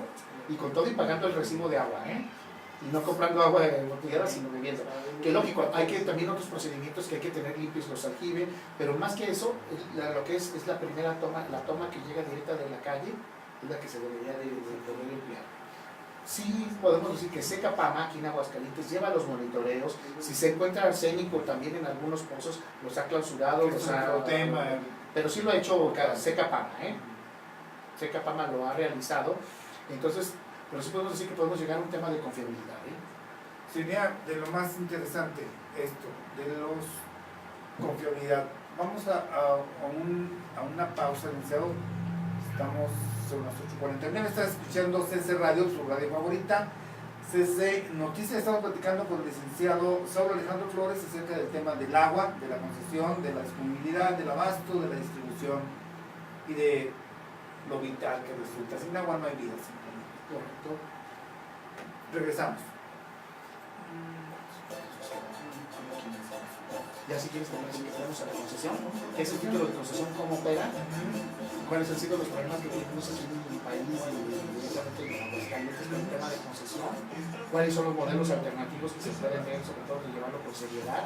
y con todo y pagando el recibo de agua, y no comprando agua embotellada, sino bebiendo. Que lógico, hay que también otros procedimientos que hay que tener limpios los aljibes, pero más que eso, lo que es la primera toma, la toma que llega directa de la calle, es la que se debería de poder emplear. Sí podemos decir que Secapama aquí en Aguascalientes lleva los monitoreos, si se encuentra arsénico también en algunos pozos, los ha clausurado, Es otro tema. pero sí lo ha hecho Secapama, Secapama lo ha realizado, entonces, pero sí podemos decir que podemos llegar a un tema de confiabilidad. Sería de lo más interesante esto, de los confiabilidad. Vamos a una pausa, licenciado. Estamos sobre las 8:49. Estás escuchando CC Radio, su radio favorita. CC Noticias. Estamos platicando con el licenciado Saulo Alejandro Flores acerca del tema del agua, de la concesión, de la disponibilidad, del abasto, de la distribución y de lo vital que resulta. Sin agua no hay vida, simplemente. Correcto. Regresamos. Ya si quieres también si queremos a la concesión, ¿qué es el título de concesión? ¿Cómo opera? ¿Cuáles han sido los problemas que tenemos aquí en el país y directamente en Aguascalientes con el tema de concesión? ¿Cuáles son los modelos alternativos que se pueden ver, sobre todo de llevarlo con seriedad?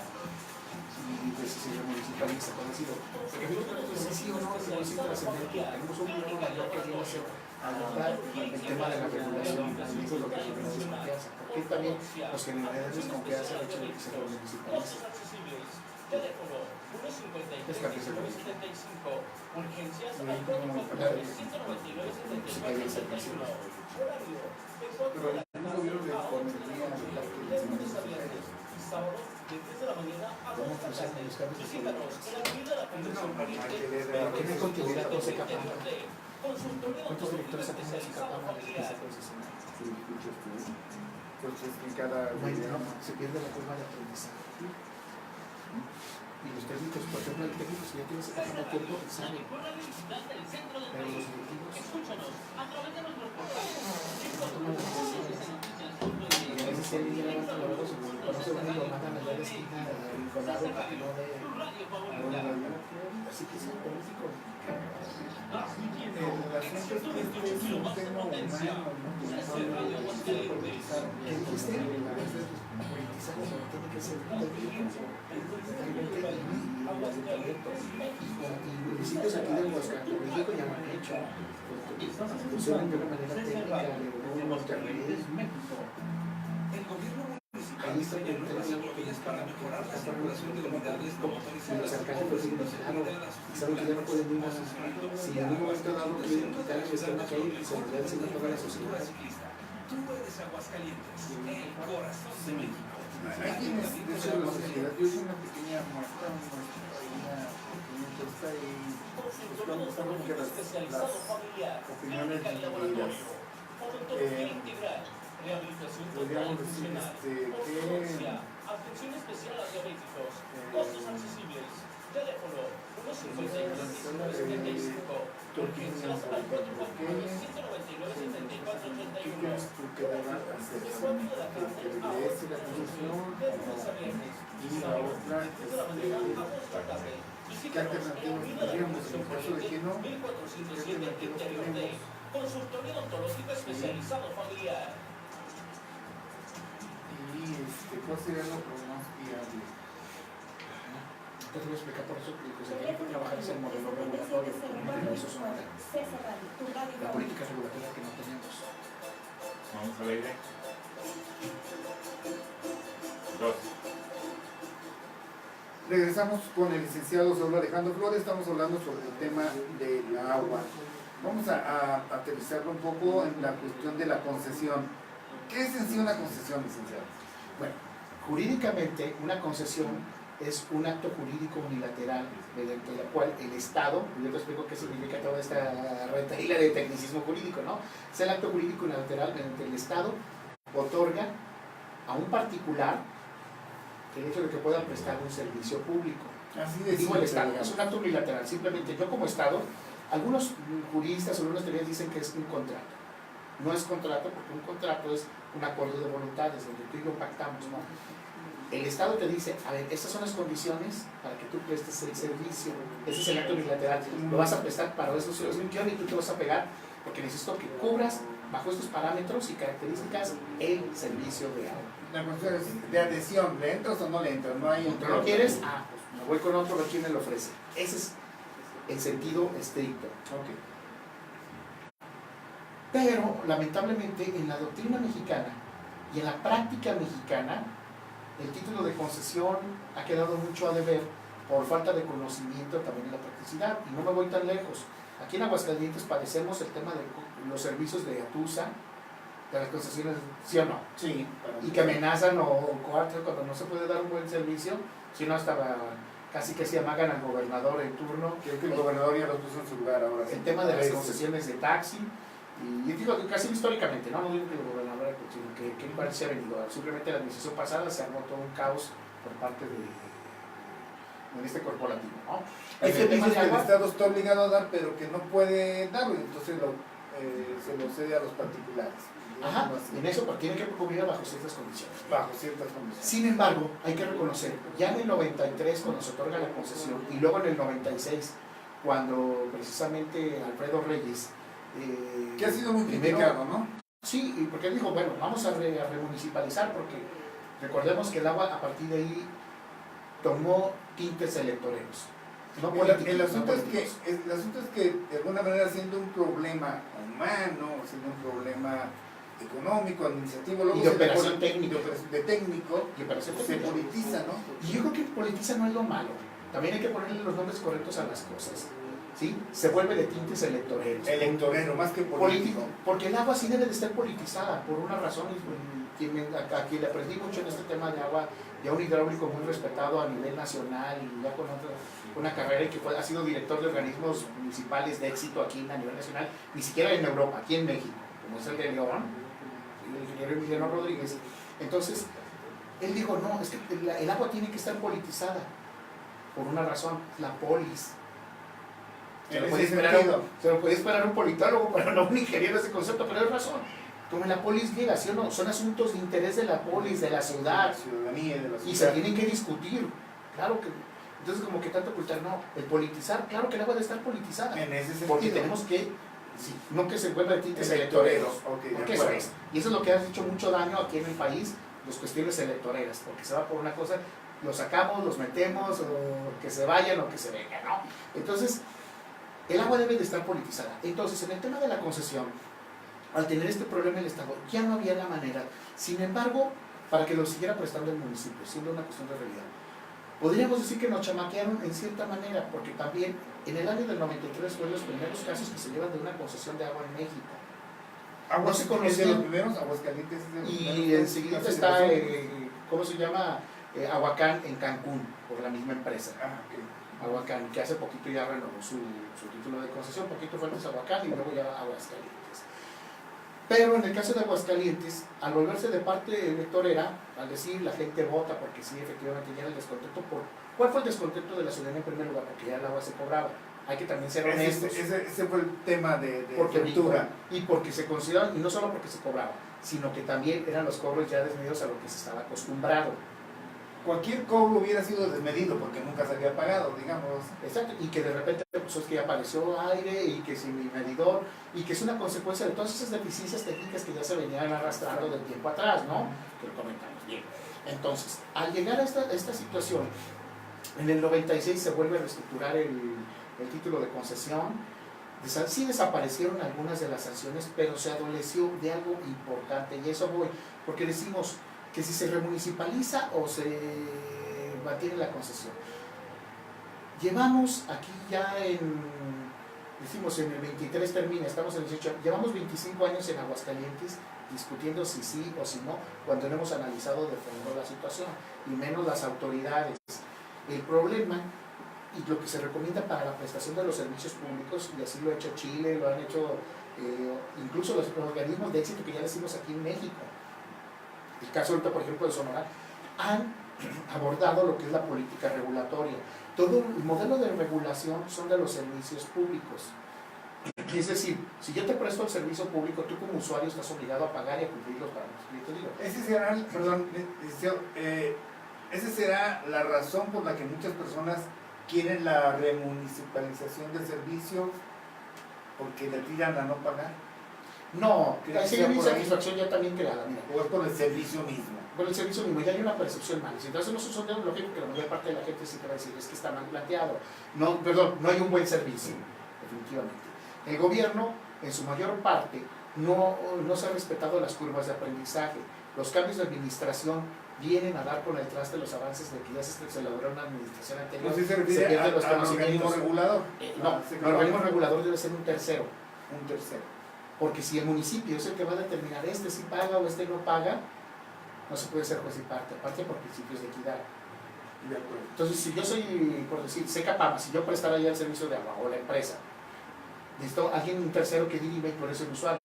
Y pues si el municipalista conocido. Porque yo creo que sí o no es muy trascendente. Tenemos un problema mayor que viene a ser adoptar el tema de la regulación, y eso es lo que genera desconfianza. Porque también los generadores desconfianza el hecho de que se los municipalistas. Teléfono 155 urgencias al código 199 horario de 4 de la tarde sábado de 3 de la mañana a 2 de la tarde. Visítanos en la avenida de la Convención Pariente. ¿Qué me continuidad con ese capán? Consultorio ¿Cuántos directores hacen ese especializado capán de esa familiar. concesión? Pues es que cada Se pierde la curva de aprendizaje. Y los técnicos, por ejemplo, el técnico si ya tiene ese capán de tiempo, sabe. Pero los directivos Escúchanos a través de nuestros portales. toman las decisiones. Y a veces se viene la banda luego se conoce uno y lo mandan allá a la esquina arrinconado para que no ve. Así que es el político. el asunto es que este es un tema humano, ¿no? ¿Qué dijiste? Politizar lo que tiene que ser técnico. Totalmente y municipios aquí de Aguascalientes, México ya lo han hecho. Funcionan de una manera técnica, de un Monterrey. Ahí está el para mejorar la circulación de unidades y los alcaldes lo siguen claro, y saben que ya no pueden ir más. Si en un momento dado quieren quitar el sistema que hay, se lo deben enseñar a toda la sociedad. Tú eres Aguascalientes, el corazón de México. Hay quienes dicen la sociedad, yo hice una pequeña muestra, una pequeña encuesta y pues vamos a ver que las opiniones divididas. Podríamos decir que atención especial a diabéticos, costos accesibles, teléfono 155 urgencias al código 199 ¿qué crees tú que deba hacerse? Que regrese la concesión y la otra, ¿qué alternativas tendríamos en el caso de que no? ¿Qué alternativas tenemos? Consultorio odontológico especializado familiar. Y ¿cuál sería lo más viable? Te voy a explicar por eso que se tiene que trabajar es el modelo regulatorio, eso es una la política regulatoria que no tenemos. Vamos al aire. 2. Regresamos con el licenciado Saulo Alejandro Flores, estamos hablando sobre el tema del agua. Vamos a aterrizarlo un poco en la cuestión de la concesión. ¿Qué es en sí una concesión, licenciado? Bueno, jurídicamente una concesión es un acto jurídico unilateral mediante el cual el Estado, yo te explico qué significa toda esta retaíla de tecnicismo jurídico, ¿no? Es el acto jurídico unilateral mediante el Estado otorga a un particular el hecho de que pueda prestar un servicio público. Así de Digo el simple, Estado, es un acto unilateral, simplemente yo como Estado, algunos juristas o algunas teorías dicen que es un contrato. No es contrato porque un contrato es un acuerdo de voluntades donde tú y yo pactamos, ¿no? El Estado te dice, a ver, estas son las condiciones para que tú prestes el servicio. Ese es el acto unilateral. Lo vas a prestar para eso, es un guión y tú te vas a pegar porque necesito que cubras bajo estos parámetros y características el servicio de agua. La cuestión es de adhesión, ¿le entras o no le entras? No hay ¿No lo quieres? Ah, pues me voy con otro, a ver quién me lo ofrece. Ese es el sentido estricto. Ok. Pero, lamentablemente, en la doctrina mexicana y en la práctica mexicana, el título de concesión ha quedado mucho a deber por falta de conocimiento también en la practicidad. Y no me voy tan lejos. Aquí en Aguascalientes padecemos el tema de los servicios de Atusa, de las concesiones, ¿sí o no? Sí. Y que amenazan o coartan cuando no se puede dar un buen servicio, sino hasta casi que se amagan al gobernador en turno. Creo que el gobernador ya lo puso en su lugar ahora. El tema de las concesiones de taxi, y digo casi históricamente, no digo que el gobernador sino que qué lugar se ha venido. Simplemente la administración pasada se armó todo un caos por parte de este corporativo, ¿no? Hay Este tema servicios de que el agua, Estado está obligado a dar, pero que no puede darlo, entonces se lo cede a los particulares. ajá, Digamos así, en eso pues, tiene que cubrir bajo ciertas condiciones. bajo ciertas condiciones. Sin embargo, hay que reconocer, ya en el 93 cuando se otorga la concesión y luego en el 96 cuando precisamente Alfredo Reyes Que ha sido muy primero- criticado, ¿no? sí, y porque él dijo, bueno, vamos a remunicipalizar porque recordemos que el agua a partir de ahí tomó tintes electoreros. No políticos, El no asunto es políticos. que de alguna manera siendo un problema humano, siendo un problema económico, administrativo, luego Y de se le operación pone- técnica. de técnico, Y operación se técnica. politiza, ¿no? Y yo creo que politiza no es lo malo. También hay que ponerle los nombres correctos a las cosas. ¿Sí? Se vuelve de tintes electoreros. Electorero, más que Político. político. Porque el agua sí debe de estar politizada por una razón. A quien le aprendí mucho en este tema de agua, ya un hidráulico muy respetado a nivel nacional y ya con una carrera y que ha sido director de organismos municipales de éxito aquí a nivel nacional, ni siquiera en Europa, aquí en México, como es el de León, el ingeniero Emiliano Rodríguez. Entonces, él dijo, no, es que el agua tiene que estar politizada por una razón, la polis. Se En lo, puede ese esperar sentido. se lo puede esperar un politólogo, pero no un ingeniero ese concepto, pero es razón. Como en la polis llega, ¿sí o no? Son asuntos de interés de la polis, de la La ciudad, ciudadanía de la y se ciudad. tienen que discutir. Claro que. Entonces, como que tanto ocultar, no. El politizar, claro que el agua debe estar politizada. En ese sentido. Porque tenemos que, sí, no que se vuelva de tintes Electoreros. electoreros. Ok, de Porque eso acuerdo. es. Y eso es lo que ha hecho mucho daño aquí en el país, las cuestiones electoreras. Porque se va por una cosa, los sacamos, los metemos, o que se vayan o que se vengan, ¿no? Entonces, el agua debe de estar politizada. Entonces, en el tema de la concesión, al tener este problema el Estado, ya no había la manera. Sin embargo, para que lo siguiera prestando el municipio, siendo una cuestión de realidad. Podríamos decir que nos chamaquearon en cierta manera, porque también en el año del 93 fue los primeros casos que se llevan de una concesión de agua en México. Aguas No se es de conocía. los primeros, Aguascalientes es de los Y primeros enseguida casos de está, concesión. ¿cómo se llama? Aguacán en Cancún, por la misma empresa. Ah, ok. Aguacán, que hace poquito ya renovó su título de concesión, poquito fue antes Aguacán y luego ya Aguascalientes. Pero en el caso de Aguascalientes, al volverse de parte electorera, al decir la gente vota porque sí, efectivamente ya era el descontento por... ¿Cuál fue el descontento de la ciudadanía en primer lugar? Porque ya el agua se cobraba. Hay que también ser honestos. Ese fue el tema de Porque cultura. y porque se consideraban, y no solo porque se cobraba, sino que también eran los cobros ya desmedidos a lo que se estaba acostumbrado. Cualquier cobro hubiera sido desmedido porque nunca se había pagado, digamos. Exacto, y que de repente pues, es que apareció aire y que sin mi medidor, y que es una consecuencia de todas esas deficiencias técnicas que ya se venían arrastrando del tiempo atrás, ¿no? Que lo comentamos bien. Entonces, al llegar a esta situación, en el 96 se vuelve a reestructurar el título de concesión. Sí desaparecieron algunas de las sanciones, pero se adoleció de algo importante, y eso voy, porque decimos que si se remunicipaliza o se mantiene la concesión. Llevamos aquí ya decimos en el 23 termina, estamos en el 18, llevamos 25 años en Aguascalientes discutiendo si sí o si no, cuando no hemos analizado de fondo la situación, y menos las autoridades. El problema y lo que se recomienda para la prestación de los servicios públicos, y así lo ha hecho Chile, lo han hecho incluso los organismos de éxito que ya decimos aquí en México. El caso ahorita, por ejemplo, de Sonora, han abordado lo que es la política regulatoria. Todo el modelo de regulación son de los servicios públicos. Es decir, si yo te presto el servicio público, tú como usuario estás obligado a pagar y a cumplir los parámetros que yo te digo. Esa será la razón por la que muchas personas quieren la remunicipalización del servicio, porque le tiran a no pagar, No, ¿Crees hay que sea por ahí? insatisfacción ya también creada, mira. o es por el servicio mismo. Por el servicio mismo, ya hay una percepción mal. Si entonces no es un sondeo lógico que la mayor parte de la gente sí te va a decir, es que está mal planteado. No, perdón, no hay un buen servicio, definitivamente. El gobierno, en su mayor parte, no se ha respetado las curvas de aprendizaje. Los cambios de administración vienen a dar con el traste los avances de que ya se elaboró una administración anterior. No sé si se Se refiere pierden los al organismo conocimientos. regulador. No, el organismo regulador debe ser un tercero. Un tercero. Porque si el municipio es el que va a determinar este sí paga o este no paga, no se puede ser juez y parte, aparte por principios de equidad. De acuerdo. Entonces, si yo soy, por decir, Secapama, si yo prestara ya el servicio de agua o la empresa, necesito alguien, un tercero que derive y por eso el usuario,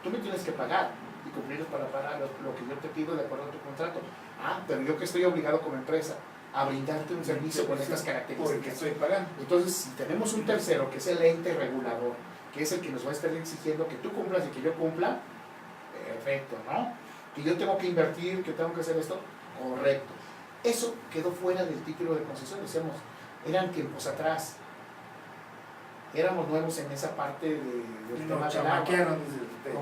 tú me tienes que pagar. Y cumplir para pagar lo que yo te pido de acuerdo a tu contrato. Ah, pero yo que estoy obligado como empresa a brindarte un servicio con estas Porque características. estoy pagando. Entonces, si tenemos un tercero, que es el ente regulador, que es el que nos va a estar exigiendo que tú cumplas y que yo cumpla, perfecto, ¿no? Que yo tengo que invertir, que tengo que hacer esto, correcto. Eso quedó fuera del título de concesión, decíamos, eran tiempos atrás. Éramos nuevos en esa parte del tema Nos del agua. chamaquearon, dice usted.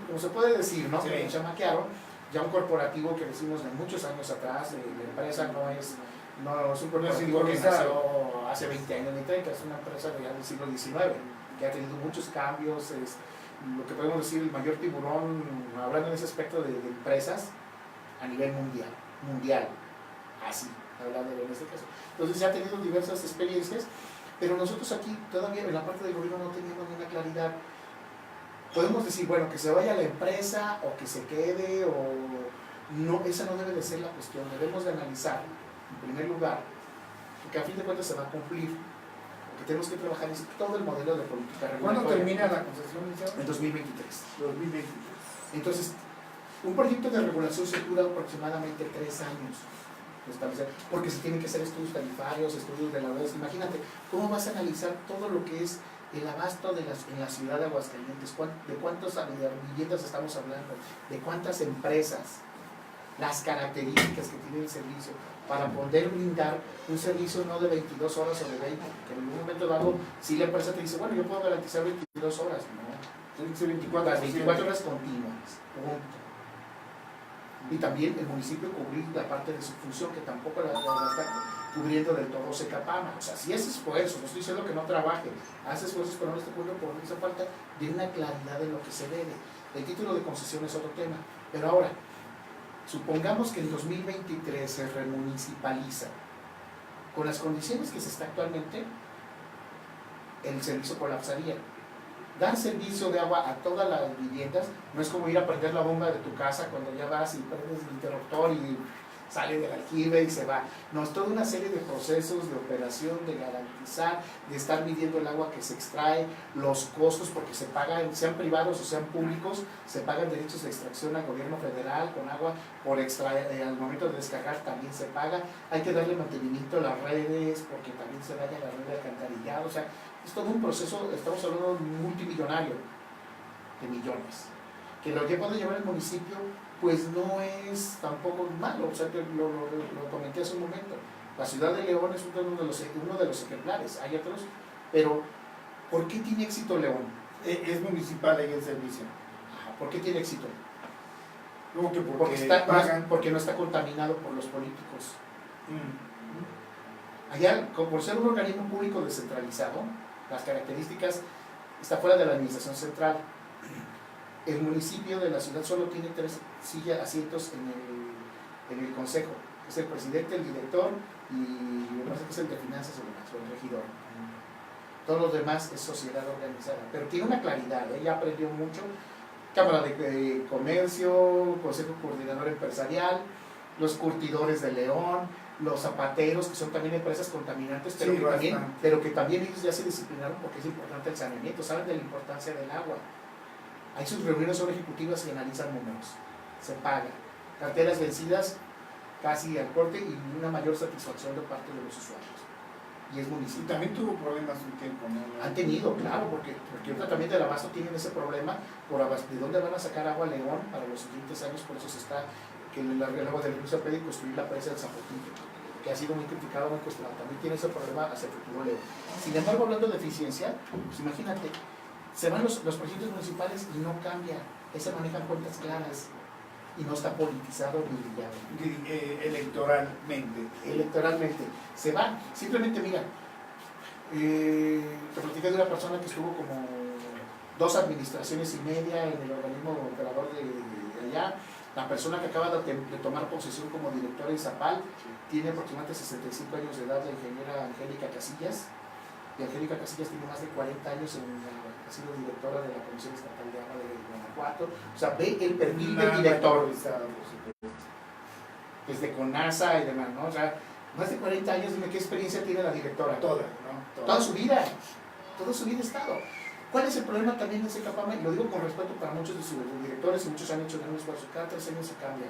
Como se puede decir, ¿no? Sí. Nos chamaquearon. Ya un corporativo que decimos de muchos años atrás, la empresa no es un corporativo que nació hace 20 años ni 30, es una empresa de ya del siglo XIX, que ha tenido muchos cambios, es lo que podemos decir el mayor tiburón, hablando en ese aspecto de empresas, a nivel mundial, así, hablando en este caso. Entonces ya ha tenido diversas experiencias, pero nosotros aquí todavía en la parte del gobierno no teníamos una claridad. Podemos decir, bueno, que se vaya a la empresa o que se quede, o no, esa no debe de ser la cuestión. Debemos de analizar, en primer lugar, porque a fin de cuentas se va a cumplir. Lo que tenemos que trabajar es todo el modelo de política regulatoria. ¿Cuándo termina la concesión, licenciado? En 2023. 2023. Entonces, un proyecto de regulación se dura aproximadamente 3 años. Porque se tienen que hacer estudios tarifarios, estudios de la deuda. Imagínate, ¿cómo vas a analizar todo lo que es el abasto en la ciudad de Aguascalientes? ¿De cuántas viviendas estamos hablando? ¿De cuántas empresas? Las características que tiene el servicio para poder brindar un servicio no de 22 horas o de 20, que en algún momento dado, si la empresa te dice, bueno, yo puedo garantizar 22 horas, no, Tiene que ser 24 las 24 horas continuas, punto. Y también el municipio cubrir la parte de su función, que tampoco la está cubriendo del todo Secapama. O sea, si hace esfuerzos, no estoy diciendo que no trabaje, hace esfuerzos, pero no está cubriendo por esa falta de una claridad de lo que se debe. El título de concesión es otro tema, pero ahora, supongamos que en 2023 se remunicipaliza, con las condiciones que se está actualmente, el servicio colapsaría. Dar servicio de agua a todas las viviendas no es como ir a prender la bomba de tu casa cuando ya vas y prendes el interruptor y sale del aljibe y se va. No, es toda una serie de procesos de operación, de garantizar, de estar midiendo el agua que se extrae, los costos, porque se pagan, sean privados o sean públicos, se pagan derechos de extracción al gobierno federal con agua por extraer, al momento de descargar también se paga. Hay que darle mantenimiento a las redes porque también se daña la red de alcantarillado. O sea, es todo un proceso, estamos hablando de un multimillonario, de millones, que lo que puede llevar el municipio pues no es tampoco malo. O sea, que lo comenté hace un momento, la ciudad de León es uno de los ejemplares, hay otros, pero ¿por qué tiene éxito León? Es municipal ahí el servicio. ¿Por qué tiene éxito? ¿Cómo que Porque no está contaminado por los políticos. Mm. Allá, por ser un organismo público descentralizado, las características está fuera de la administración central. El municipio de la ciudad solo tiene 3 asientos en el consejo. Es el presidente, el director y me parece que es el de finanzas o el regidor. Todos los demás es sociedad organizada. Pero tiene una claridad, ella aprendió mucho. Cámara de Comercio, Consejo Coordinador Empresarial, los curtidores de León, los zapateros, que son también empresas contaminantes, pero, Sí, pero que también ellos ya se disciplinaron porque es importante el saneamiento, saben de la importancia del agua. Hay sus reuniones son ejecutivas y analizan números, se paga. Carteras vencidas casi al corte y una mayor satisfacción de parte de los usuarios. Y es Y municipio. también tuvo problemas un tiempo, ¿no? Han tenido, claro, porque ahorita también del abasto tienen ese problema de dónde van a sacar agua a León para los siguientes años. Por eso se está, que el agua del río se puede construir la presa del Zapotillo, que ha sido muy criticado, muy cuestionado. También tiene ese problema hacia el futuro León. Sin embargo, hablando de eficiencia, pues imagínate, se van los proyectos municipales y no cambian, se manejan cuentas claras y no está politizado ni brillado. Electoralmente se va, simplemente mira, te platicé de una persona que estuvo como 2 administraciones y media en el organismo operador de allá. La persona que acaba de tomar posesión como directora de Zapal tiene aproximadamente 65 años de edad, la ingeniera Angélica Casillas, y Angélica Casillas tiene más de 40 años ha sido directora de la Comisión Estatal de Agua de Guanajuato. O sea, ve el perfil del director desde CONASA y demás, ¿no? O sea, más de 40 años, dime qué experiencia tiene la directora. Toda, ¿no? Toda su vida ha estado. ¿Cuál es el problema también en Secapama? Y lo digo con respeto para muchos de sus directores y muchos han hecho gran esfuerzo. Cada 3 años se cambia.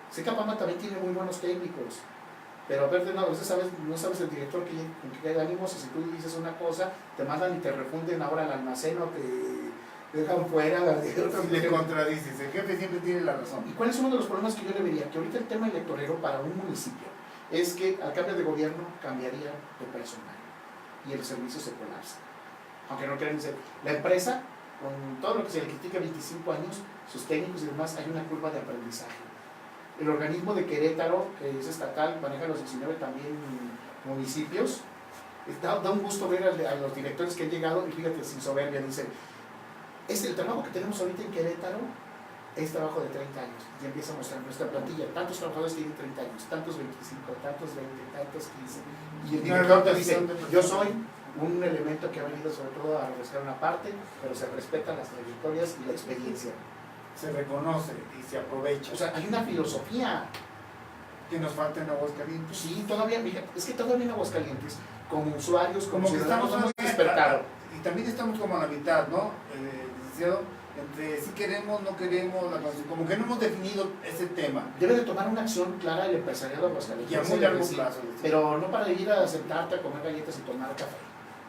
Secapama también tiene muy buenos técnicos, pero a veces no sabes el director con que hay ánimos, y si tú dices una cosa, te mandan y te refunden ahora al almacén o te dejan fuera de otros. Le contradices, el jefe siempre tiene la razón. ¿Y cuál es uno de los problemas que yo le vería? Que ahorita el tema electorero para un municipio es que al cambio de gobierno cambiaría de personal y el servicio se colapsa. Aunque no quieran decir, la empresa, con todo lo que se le critica 25 años, sus técnicos y demás, hay una curva de aprendizaje. El organismo de Querétaro, que es estatal, maneja los 19 también municipios. Da un gusto ver a los directores que han llegado y fíjate, sin soberbia, dicen, el trabajo que tenemos ahorita en Querétaro es trabajo de 30 años. Y empieza a mostrar nuestra plantilla, tantos trabajadores tienen 30 años, tantos 25, tantos 20, tantos 15. Y el director te dice, yo soy un elemento que ha venido sobre todo a refrescar una parte, pero se respetan las trayectorias y la experiencia. Se reconoce y se aprovecha. O sea, hay una filosofía. Que nos falta en Aguascalientes. Sí, todavía, es que todavía en Aguascalientes, como usuarios, como que ciudadanos, estamos hemos despertado. Y también estamos como a la mitad, ¿no? Licenciado, entre si queremos, no queremos, como que no hemos definido ese tema. Debe de tomar una acción clara el empresariado de Aguascalientes. Y a muy largo plazo. Pero no para ir a sentarte a comer galletas y tomar café,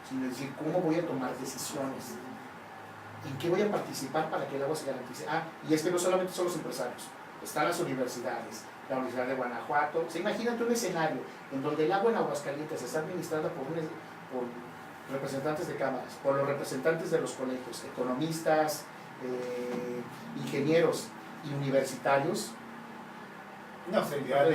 sino decir, ¿cómo voy a tomar decisiones? ¿En qué voy a participar para que el agua se garantice? Y es que no solamente son los empresarios, están las universidades, la Universidad de Guanajuato. Imagínate un escenario en donde el agua en Aguascalientes está administrada por representantes de cámaras, por los representantes de los colegios, economistas, ingenieros y universitarios. No, sería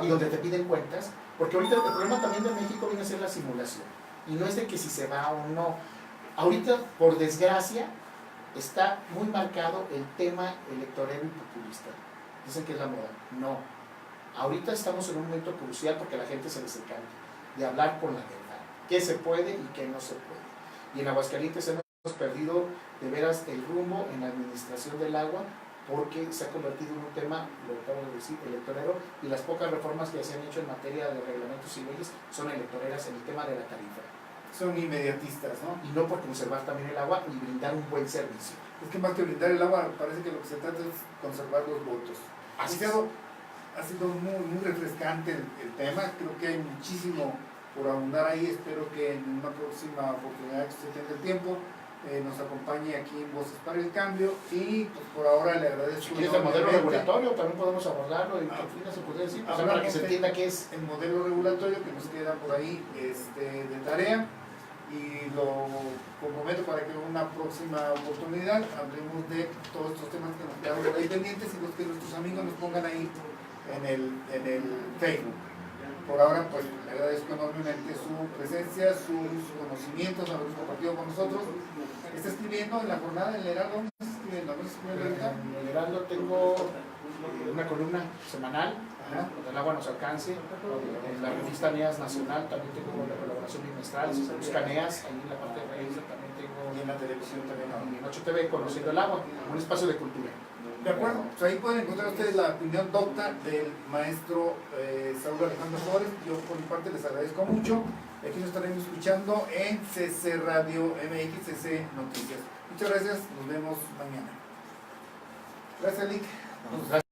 y donde te piden cuentas, porque ahorita el problema también de México viene a ser la simulación, y no es de que si se va o no. Ahorita, por desgracia, está muy marcado el tema electorero y populista. Dicen que es la moda. No. Ahorita estamos en un momento crucial porque la gente se les encanta de hablar con la verdad. ¿Qué se puede y qué no se puede? Y en Aguascalientes hemos perdido de veras el rumbo en la administración del agua porque se ha convertido en un tema, lo acabo de decir, electorero, y las pocas reformas que se han hecho en materia de reglamentos y leyes son electoreras en el tema de la tarifa. Son inmediatistas, ¿no? Y no por conservar también el agua y brindar un buen servicio. Es que más que brindar el agua, parece que lo que se trata es conservar los votos. Ha sido muy refrescante el tema, creo que hay muchísimo por abundar ahí, espero que en una próxima oportunidad que usted tenga el tiempo, nos acompañe aquí en Voces para el Cambio, y pues por ahora le agradezco. Si el modelo regulatorio también podemos abordarlo, y por fin se puede decir, para que se entienda qué es el modelo regulatorio que nos queda por ahí de tarea, y lo comprometo para que en una próxima oportunidad hablemos de todos estos temas que nos quedan por ahí pendientes y los que nuestros amigos nos pongan ahí en el Facebook. Por ahora, pues le agradezco enormemente su presencia, sus conocimientos, haberlos compartido con nosotros. ¿Está escribiendo en la jornada en el Heraldo? ¿Dónde está escribiendo? ¿Dónde está escribiendo ahorita? En el Heraldo tengo una columna semanal, donde el agua nos alcance. En la revista NEAS Nacional también tengo la colaboración bimestral. Si se busca NEAS, ahí en la parte de revista también tengo. Y en la televisión también. Y en 8TV, Conociendo el Agua, un espacio de cultura. De acuerdo, pues ahí pueden encontrar ustedes la opinión docta del maestro Saúl Alejandro Flores. Yo por mi parte les agradezco mucho. Aquí nos estaremos escuchando en CC Radio MX, CC Noticias. Muchas gracias, nos vemos mañana. Gracias, Lick.